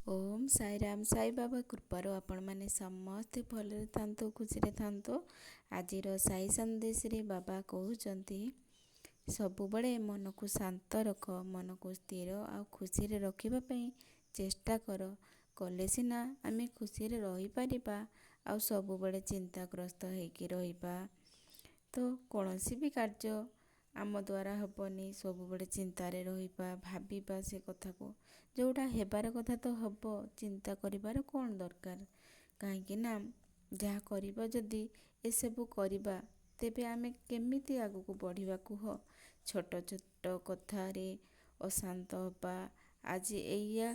ଓମ୍ ସାଇରାମ ସାଇବାବା କୃପାରୁ ଆପଣମାନେ ସମସ୍ତେ ଭଲରେ ଥାନ୍ତୁ, ଖୁସିରେ ଥାନ୍ତୁ। ଆଜିର ସାଇ ସନ୍ଦେଶରେ ବାବା କହୁଛନ୍ତି, ସବୁବେଳେ ମନକୁ ଶାନ୍ତ ରଖ, ମନକୁ ସ୍ଥିର ଆଉ ଖୁସିରେ ରଖିବା ପାଇଁ ଚେଷ୍ଟା କର। କଲେ ସିନା ଆମେ ଖୁସିରେ ରହିପାରିବା, ଆଉ ସବୁବେଳେ ଚିନ୍ତାଗ୍ରସ୍ତ ହେଇକି ରହିବା ତ କୌଣସି ବି କାର୍ଯ୍ୟ ଆମ ଦ୍ୱାରା ହେବନି। ସବୁବେଳେ ଚିନ୍ତାରେ ରହିବା, ଭାବିବା ସେ କଥାକୁ, ଯେଉଁଟା ହେବାର କଥା ତ ହେବ, ଚିନ୍ତା କରିବାର କ'ଣ ଦରକାର? କାହିଁକି ନା ଯାହା କରିବା, ଯଦି ଏସବୁ କରିବା ତେବେ ଆମେ କେମିତି ଆଗକୁ ବଢ଼ିବା କୁହ? ଛୋଟ ଛୋଟ କଥାରେ ଅଶାନ୍ତ ହେବା। ଆଜି ଏଇଆ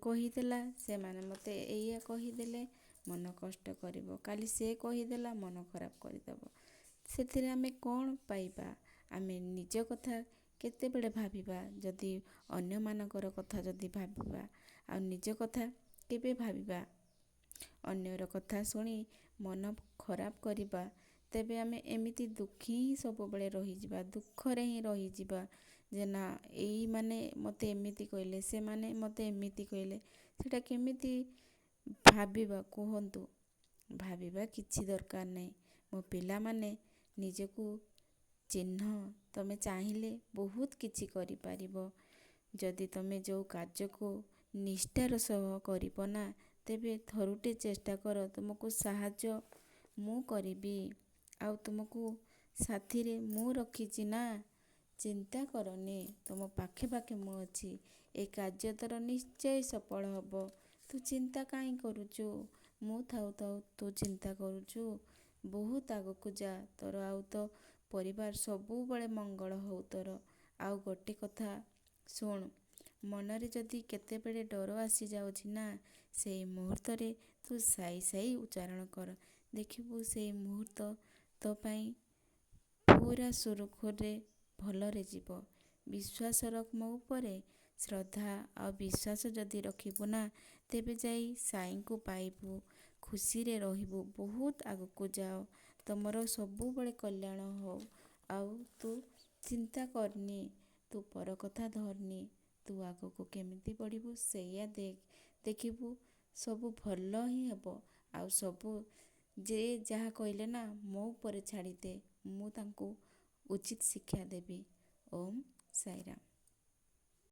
କହିଦେଲା, ସେମାନେ ମୋତେ ଏଇଆ କହିଦେଲେ, ମନ କଷ୍ଟ କରିବ। କାଲି ସେ କହିଦେଲା, ମନ ଖରାପ କରିଦେବ। ସେଥିରେ ଆମେ କ'ଣ ପାଇବା? ଆମେ ନିଜ କଥା କେତେବେଳେ ଭାବିବା? ଯଦି ଅନ୍ୟମାନଙ୍କର କଥା ଯଦି ଭାବିବା, ଆଉ ନିଜ କଥା କେବେ ଭାବିବା? ଅନ୍ୟର କଥା ଶୁଣି ମନ ଖରାପ କରିବା, ତେବେ ଆମେ ଏମିତି ଦୁଃଖୀ ହିଁ ସବୁବେଳେ ରହିଯିବା, ଦୁଃଖରେ ହିଁ ରହିଯିବା। ଯେ ନା, ଏଇମାନେ ମୋତେ ଏମିତି କହିଲେ, ସେମାନେ ମୋତେ ଏମିତି କହିଲେ। ସେଇଟା କେମିତି ଭାବିବା କୁହନ୍ତୁ? ଭାବିବା କିଛି ଦରକାର ନାହିଁ। ମୋ ପିଲାମାନେ, ନିଜକୁ ଚିହ୍ନ। ତମେ ଚାହିଁଲେ ବହୁତ କିଛି କରିପାରିବ। ଯଦି ତମେ ଯେଉଁ କାର୍ଯ୍ୟକୁ ନିଷ୍ଠାର ସହ କରିବ ନା, ତେବେ ଥରୁଟେ ଚେଷ୍ଟା କର। ତୁମକୁ ସାହାଯ୍ୟ ମୁଁ କରିବି, ଆଉ ତୁମକୁ ସାଥିରେ ମୁଁ ରଖିଛି ନା। ଚିନ୍ତା କରନି, ତୁମ ପାଖେ ପାଖେ ମୁଁ ଅଛି। ଏ କାର୍ଯ୍ୟ ତୋର ନିଶ୍ଚୟ ସଫଳ ହେବ। ତୁ ଚିନ୍ତା କାହିଁ କରୁଛୁ? ମୁଁ ଥାଉ ଥାଉ ତୁ ଚିନ୍ତା କରୁଛୁ? ବହୁତ ଆଗକୁ ଯା। ତୋର ଆଉ ତୋ ପରିବାର ସବୁବେଳେ ମଙ୍ଗଳ ହଉ ତୋର। ଆଉ ଗୋଟେ କଥା ଶୁଣ, ମନରେ ଯଦି କେତେବେଳେ ଡର ଆସିଯାଉଛି ନା, ସେଇ ମୁହୂର୍ତ୍ତରେ ତୁ ସାଇ ସାଇ ଉଚ୍ଚାରଣ କର। ଦେଖିବୁ ସେଇ ମୁହୂର୍ତ୍ତ ତୋ ପାଇଁ ପୁରା ସୁରୁଖୁରୁରେ ଭଲରେ ଯିବ। ବିଶ୍ୱାସ ରଖ ମୋ ଉପରେ। ଶ୍ରଦ୍ଧା ଆଉ ବିଶ୍ୱାସ ଯଦି ରଖିବୁ ନା, ତେବେ ଯାଇ ସାଇଙ୍କୁ ପାଇବୁ। ଖୁସିରେ ରହିବୁ। ବହୁତ ଆଗକୁ ଯାଅ। ତମର ସବୁବେଳେ କଲ୍ୟାଣ ହଉ। ଆଉ ତୁ ଚିନ୍ତା କରନି, ତୁ ପର କଥା ଧରନି। ତୁ ଆଗକୁ କେମିତି ବଢ଼ିବୁ ସେଇଆ ଦେଖ। ଦେଖିବୁ ସବୁ ଭଲ ହିଁ ହେବ। ଆଉ ସବୁ ଯେ ଯାହା କହିଲେ ନା, ମୋ ଉପରେ ଛାଡ଼ିଦେ। ମୁଁ ତାଙ୍କୁ ଉଚିତ ଶିକ୍ଷା ଦେବି। ଓମ୍ ସାଇରାମ।